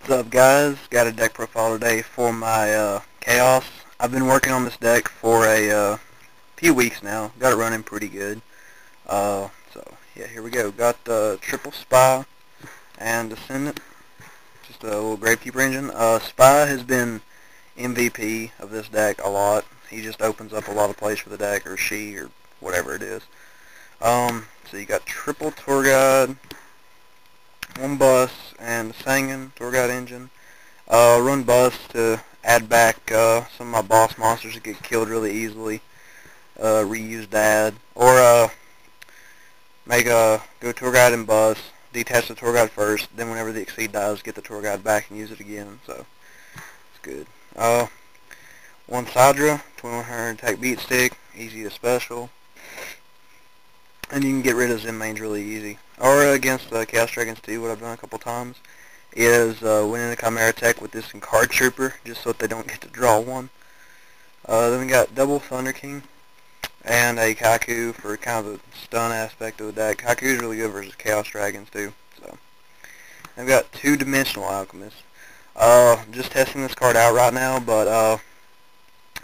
What's up, guys? Got a deck profile today for my Chaos. I've been working on this deck for a few weeks now. Got it running pretty good. So here we go. Got triple Spy and Descendant. Just a little Gravekeeper engine. Spy has been MVP of this deck a lot. He just opens up a lot of plays for the deck, or she, or whatever it is. So you got triple Tour Guide, one bus, and a Sangan Tour Guide engine. Run bus to add back some of my boss monsters that get killed really easily. Reuse dad, or go Tour Guide and bus, detach the Tour Guide first, then whenever the Exceed dies, get the Tour Guide back and use it again. So it's good. One Sidra, 2100 attack beat stick, easy to special. And you can get rid of Zen mains really easy. Or against Chaos Dragons too, what I've done a couple times, is winning a Chimera Tech with this and Card Trooper, just so that they don't get to draw one. Then we got double Thunder King, and a Kaku for kind of the stun aspect of the deck. Kaku is really good versus Chaos Dragons too. So, I've got two Dimensional Alchemists. Just testing this card out right now, but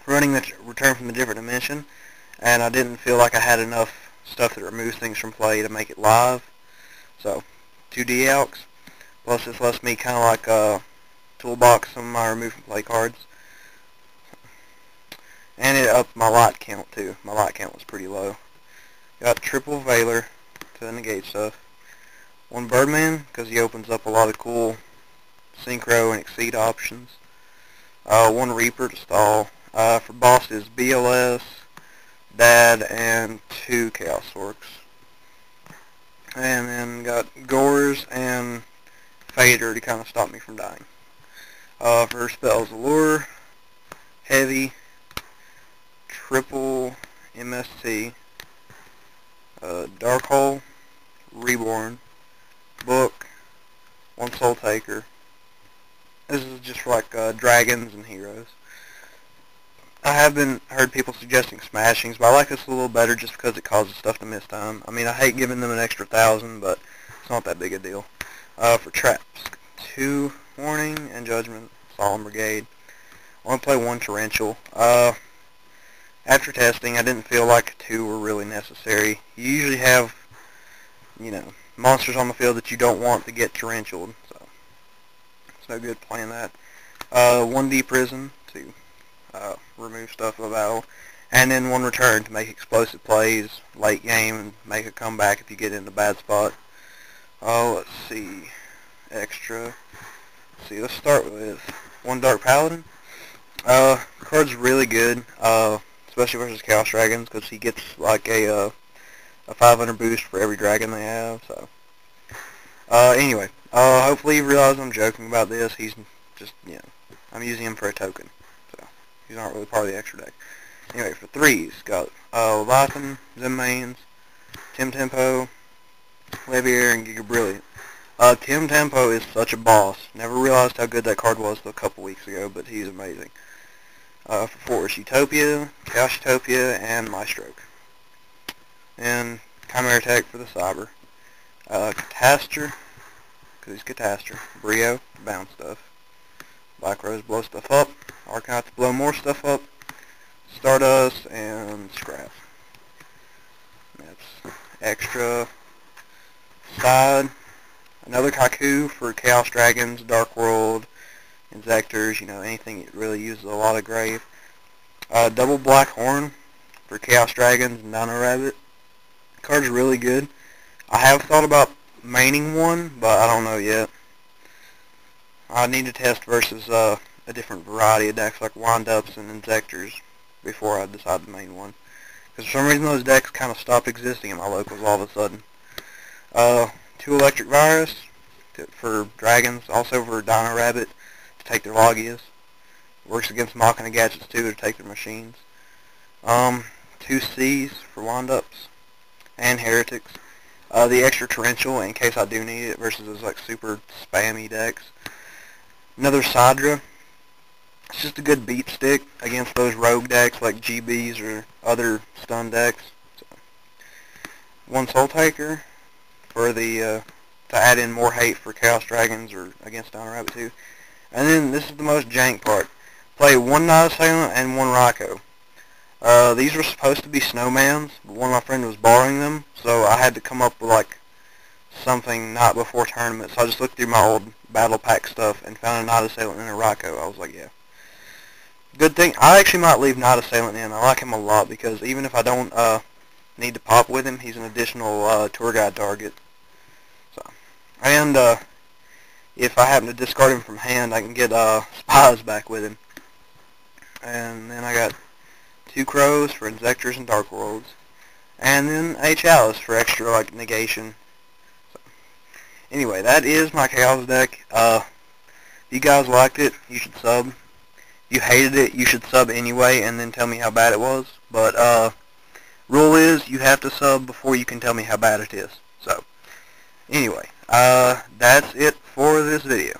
running the Return from the Different Dimension, and I didn't feel like I had enough stuff that removes things from play to make it live. So, 2D Alks, plus this lets me kind of like toolbox some of my remove from play cards. And it upped my light count too. My light count was pretty low. Got triple Veiler to negate stuff. One Birdman, because he opens up a lot of cool Synchro and Exceed options. One Reaper to stall. For bosses, BLS, Dad, and two Chaos Orcs. And then got Gores and Fader to kind of stop me from dying. For spells, Allure, Heavy, triple MST, Dark Reborn, Book, one Soul Taker. This is just for like dragons and heroes. I have heard people suggesting smashings, but I like this a little better just because it causes stuff to miss time. I mean, I hate giving them an extra 1,000, but it's not that big a deal. For traps, 2 Warning and Judgment, Solemn Brigade. I want to play 1 Torrential. After testing, I didn't feel like 2 were really necessary. You usually have, monsters on the field that you don't want to get torrentialed, so it's no good playing that. 1 Prison to remove stuff of the battle, and then 1 Return to make explosive plays late game and make a comeback if you get in a bad spot. Let's see. Extra. Let's start with 1 Dark Paladin. The card's really good, especially versus Chaos Dragons, because he gets like a 500 boost for every dragon they have. So, anyway, hopefully you realize I'm joking about this. He's just, I'm using him for a token, so he's not really part of the extra deck. Anyway, for 3s, got Leviathan, Zen mains, Tim Tempo, Levier, and Giga Brilliant. Tim Tempo is such a boss. Never realized how good that card was till a couple weeks ago, but he's amazing. For 4s, Utopia, Chaos Utopia, and Maestroke. And Chimera Tech for the Cyber. Catastor, because he's Catastor. Brio, bounce stuff. Black Rose, blow stuff up. Arcanite to blow more stuff up. Stardust, and Scrap. That's extra. Side. Another Kaku for Chaos Dragons, Dark World, Inzectors, anything that really uses a lot of grave. Double Black Horn for Chaos Dragons and Dino Rabbit. The card's really good. I have thought about maining one, but I don't know yet. I need to test versus a different variety of decks like Wind-Ups and Inzectors before I decide to main one. Because for some reason those decks kind of stopped existing in my locals all of a sudden. 2 Electric Virus for dragons, also for Dino Rabbit to take their Logias. Works against Machina Gadgets too to take their machines. 2 C's for Wind-Ups and Heretics. The extra Torrential in case I do need it versus those like super spammy decks. Another Sidra. It's just a good beat stick against those rogue decks like GBs or other stun decks. So, 1 Soul Taker for the to add in more hate for Chaos Dragons or against Dino Rabbit 2. And then this is the most jank part. Play one Night Assailant and one Raikou. These were supposed to be snowmans, but one of my friends was borrowing them, so I had to come up with like something not before tournament. So I just looked through my old battle pack stuff and found a Night Assailant and a Raikou. I was like, yeah. Good thing. I actually might leave Night Assailant in. I like him a lot because even if I don't need to pop with him, he's an additional tour guide target. So, and if I happen to discard him from hand, I can get Spies back with him. And then I got 2 Crows for Inzektors and Dark Worlds. And then a Chalice for extra, like, negation. So, anyway, that is my Chaos deck. If you guys liked it, you should sub. If you hated it, you should sub anyway and then tell me how bad it was. But, rule is, you have to sub before you can tell me how bad it is. So, anyway, that's it for this video.